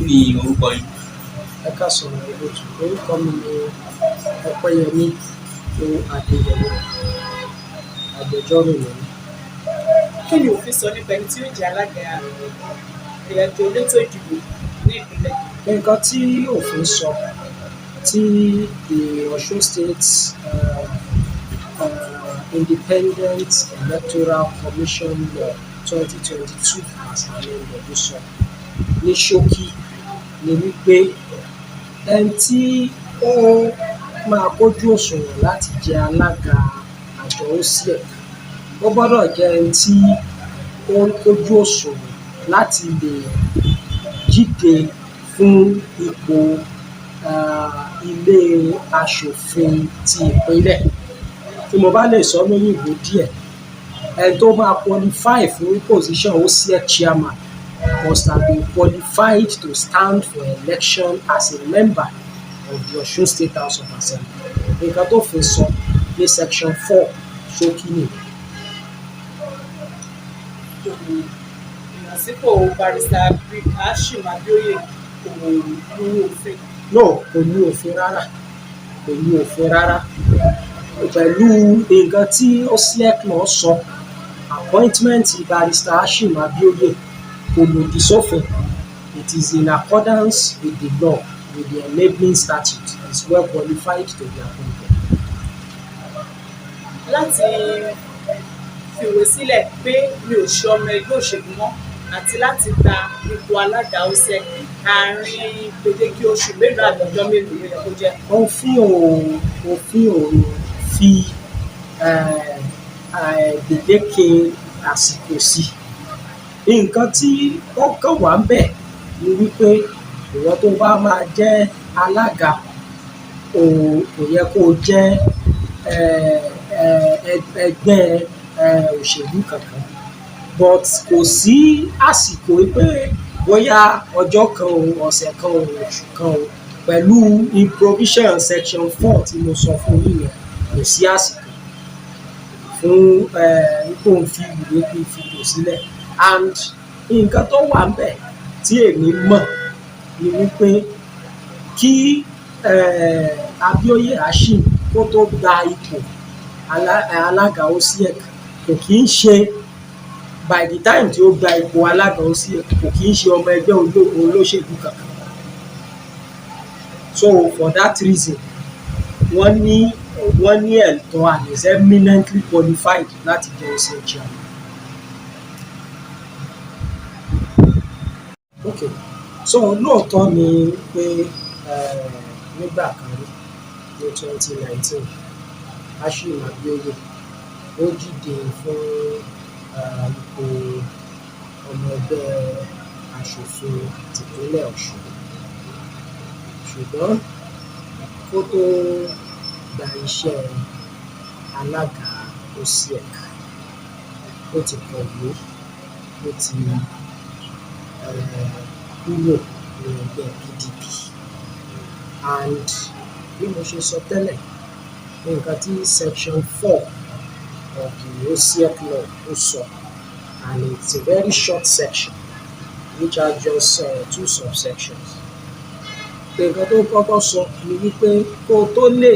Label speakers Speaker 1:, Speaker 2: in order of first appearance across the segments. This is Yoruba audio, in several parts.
Speaker 1: ni orúkọ yín?
Speaker 2: Ẹ káàsán olóòtú. Orúkọ mi ni Ọpẹ́yẹmí Adéyẹmí, agbẹjọ́rò ni mí.
Speaker 3: Kí ni òfin sọ nípa ẹni tí ó jẹ́ alága ètò elétò ìdìbò ní ìpínlẹ̀?
Speaker 2: Nǹkan tí òfin sọ tí the Osun State Independent Electoral Commission Law 2022 as amended ló sọ ní ṣókí ni wípé ẹni tí ó máa kójú òṣùwọ̀n láti jẹ alága àjọ Osiec ó gbọ́dọ̀ jẹ́ ẹni tí ó ń kójú òṣùwọ̀n láti lè díje fún ipò ilé aṣòfin ti ìpínlẹ̀. Tí mo bá lè sọ lóyìnbó díẹ̀, ẹni tó máa qualify fún position Osiec chairman must have been qualified to stand for election as a member of the Osun State House of Assembly. Nǹkan tó fi sọ ní section 4 ṣókí nìyẹn.
Speaker 3: Ìyànsípò barrister Hashim Abioye kò ní òfin.
Speaker 2: No, kò ní òfin rárá. Kò ní òfin rárá. Pẹ̀lú nǹkan tí Osiec náà sọ, appointment barrister Hashim Abioye kò lòdì sófin. It is in accordance with the law, with the enabling statute. He is well qualified to be appointed.
Speaker 3: Láti fìwé sílẹ̀ pé mi ò ṣe ọmọ ẹgbẹ́ òṣèlú mọ́ àti láti gba ipò alága Osiec àárín gbèdéke oṣù mélòó àgbọ̀jọ́ mélòó ló yẹ kó jẹ́?
Speaker 2: Òfin ò fi gbèdéke àsìkò sí. Nǹkan tí ó kàn wá ń bẹ̀ ni wípé ìwọ tó bá máa jẹ́ alága kò yẹ kó jẹ́ ẹgbẹ́ òṣèlú kankan, but kò sí àsìkò pé bóyá ọjọ́ kan o, ọ̀sẹ̀ kan o, oṣù kan o, pẹ̀lú provision section 4 tí mo sọ fún yín yẹn, kò sí àsìkò fún ipò fi ìwé pé fipò sílẹ̀. And nǹkan tó wà ń bẹ̀ tí èmi mọ̀ ni wípé kí Abioye Hashim kó tó gba ipò alága Osiec kò kí ń ṣe, by the time tí ó gba ipò alága Osiec kò kí ń ṣe ọmọ ẹgbẹ́ olóṣèlú kankan. So for that reason wọ́n ní ẹ̀tọ́ and is eminently qualified láti jẹ́ Osiec chairman. Okay, so lóòótọ́ ni pé nígbà kan rí ní 2019 Hashim Abioye ó díje fún ipò ọmọ ẹgbẹ́ aṣòfin tìpínlẹ̀ Ọ̀ṣun, ṣùgbọ́n kó tó gba iṣẹ́ alága Osiec ó ti kọ̀wé, ó ti kúrò ní ẹgbẹ́ PDP. And bí mo ṣe sọ tẹ́lẹ̀, nǹkan tí section 4 of the Osiec law ó sọ, and it's a very short section which has just 2 subsections. Nǹkan tó kọ́kọ́ sọ ni wípé kó tó lè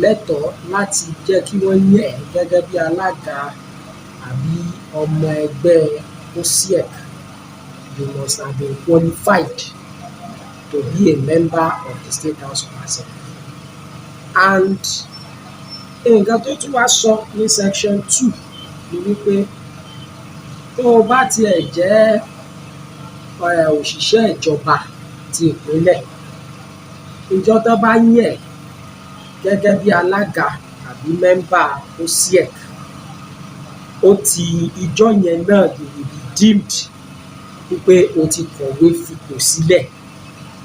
Speaker 2: lẹ́tọ̀ọ́ láti jẹ́ kí wọ́n yàn ẹ́ gẹ́gẹ́ bí alága àbí ọmọ ẹgbẹ́ Osiec, you must have been qualified to be a member of the State House of Assembly. And nǹkan tó tún wá sọ ní section 2 ni wípé tó o bá tiẹ̀ jẹ́ òṣìṣẹ́ ìjọba ti ìpínlẹ̀, ìjọ tó bá yàn ẹ́ gẹ́gẹ́ bí alága àbí mẹ́mbà Osiec, ó ti ìjọ yẹn náà you will be deemed wípé o ti kọ̀wé fipò sílẹ̀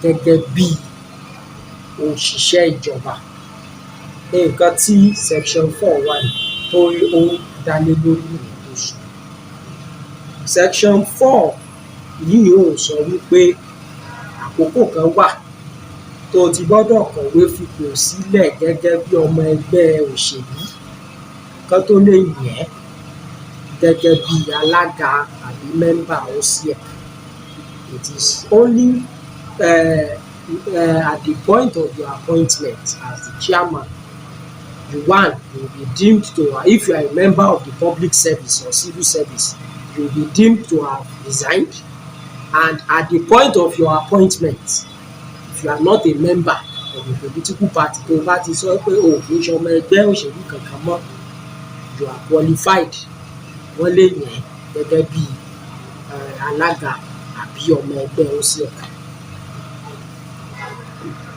Speaker 2: gẹ́gẹ́ bí òṣìṣẹ́ ìjọba. Nǹkan tí section 4 wà ní tó ó dálé lórí ìrìnàjò. Section 4 yìí ò sọ wípé àkókò kan wà tó ti gbọ́dọ̀ kọ̀wé fipò sílẹ̀ gẹ́gẹ́ bí ọmọ ẹgbẹ́ òṣèlú kan tó lè yàn ẹ́ gẹ́gẹ́ bí alága àbí mẹ́mbà Osiec. It is only at the point of your appointment as the chairman, you will be deemed to, if you are a member of the public service or civil service, you will be deemed to have resigned. And at the point of your appointment, if you are not a member of a political party, tó bá ti sọ pé o kì í ṣe ọmọ ẹgbẹ́ òṣèlú kankan mọ́, you are qualified. Wọ́n lè yàn ẹ́ gẹ́gẹ́ bí alága àbí ọmọ ẹgbẹ́ Osiec.